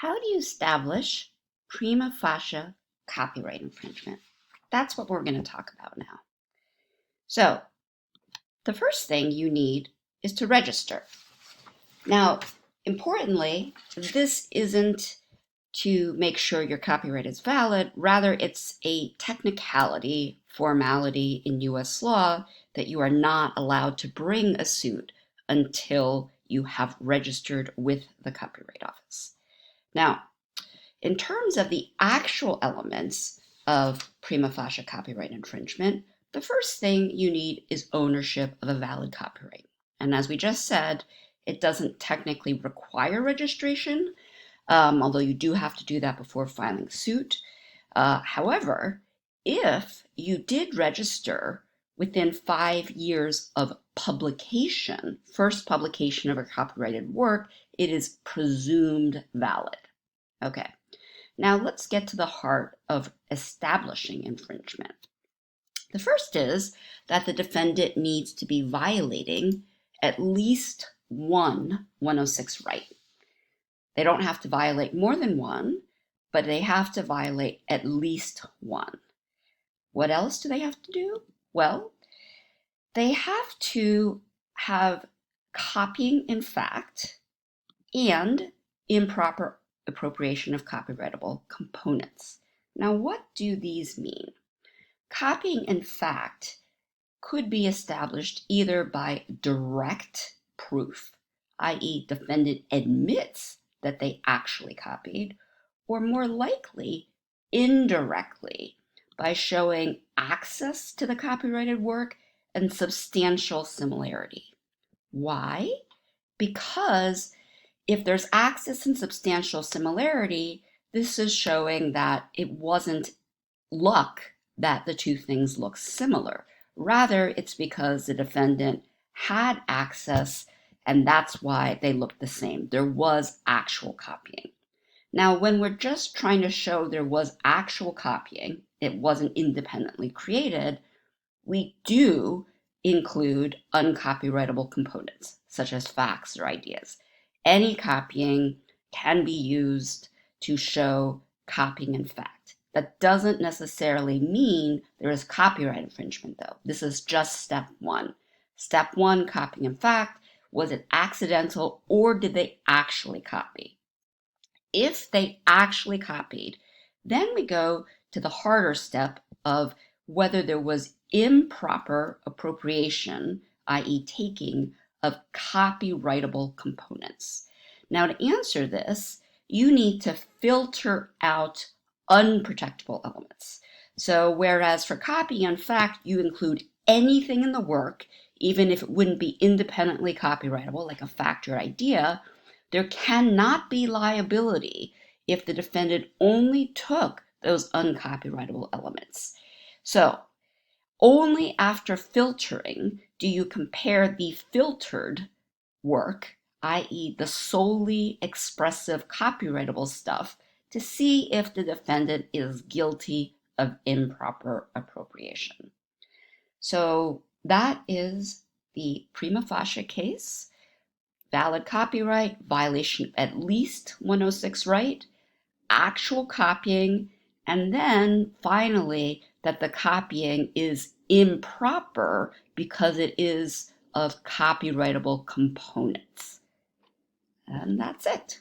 How do you establish prima facie copyright infringement? That's what we're going to talk about now. So, the first thing you need is to register. Now, importantly, this isn't to make sure your copyright is valid. Rather, it's a technicality, formality in US law that you are not allowed to bring a suit until you have registered with the Copyright Office. Now, in terms of the actual elements of prima facie copyright infringement, the first thing you need is ownership of a valid copyright. And as we just said, it doesn't technically require registration, although you do have to do that before filing suit. However, if you did register within 5 years of publication, first publication of a copyrighted work, it is presumed valid. Okay, now let's get to the heart of establishing infringement. The first is that the defendant needs to be violating at least one 106 right. They don't have to violate more than one, but they have to violate at least one. What else do they have to do? Well, they have to have copying in fact and improper appropriation of copyrightable components. Now, what do these mean? Copying in fact could be established either by direct proof, i.e., defendant admits that they actually copied, or more likely, indirectly, by showing access to the copyrighted work and substantial similarity. Why? Because if there's access and substantial similarity, this is showing that it wasn't luck that the two things look similar. Rather, it's because the defendant had access and that's why they look the same. There was actual copying. Now, when we're just trying to show there was actual copying, it wasn't independently created, we do include uncopyrightable components, such as facts or ideas. Any copying can be used to show copying in fact. That doesn't necessarily mean there is copyright infringement, though. This is just step one. Step one, copying in fact. Was it accidental or did they actually copy? If they actually copied, then we go to the harder step of whether there was improper appropriation, i.e. taking, of copyrightable components. Now, to answer this, you need to filter out unprotectable elements. So whereas for copy, in fact, you include anything in the work, even if it wouldn't be independently copyrightable, like a fact or idea, there cannot be liability if the defendant only took those uncopyrightable elements. So only after filtering do you compare the filtered work, i.e. the solely expressive copyrightable stuff, to see if the defendant is guilty of improper appropriation. So that is the prima facie case. Valid copyright, violation of at least 106 right, actual copying, and then finally that the copying is improper because it is of copyrightable components. And that's it.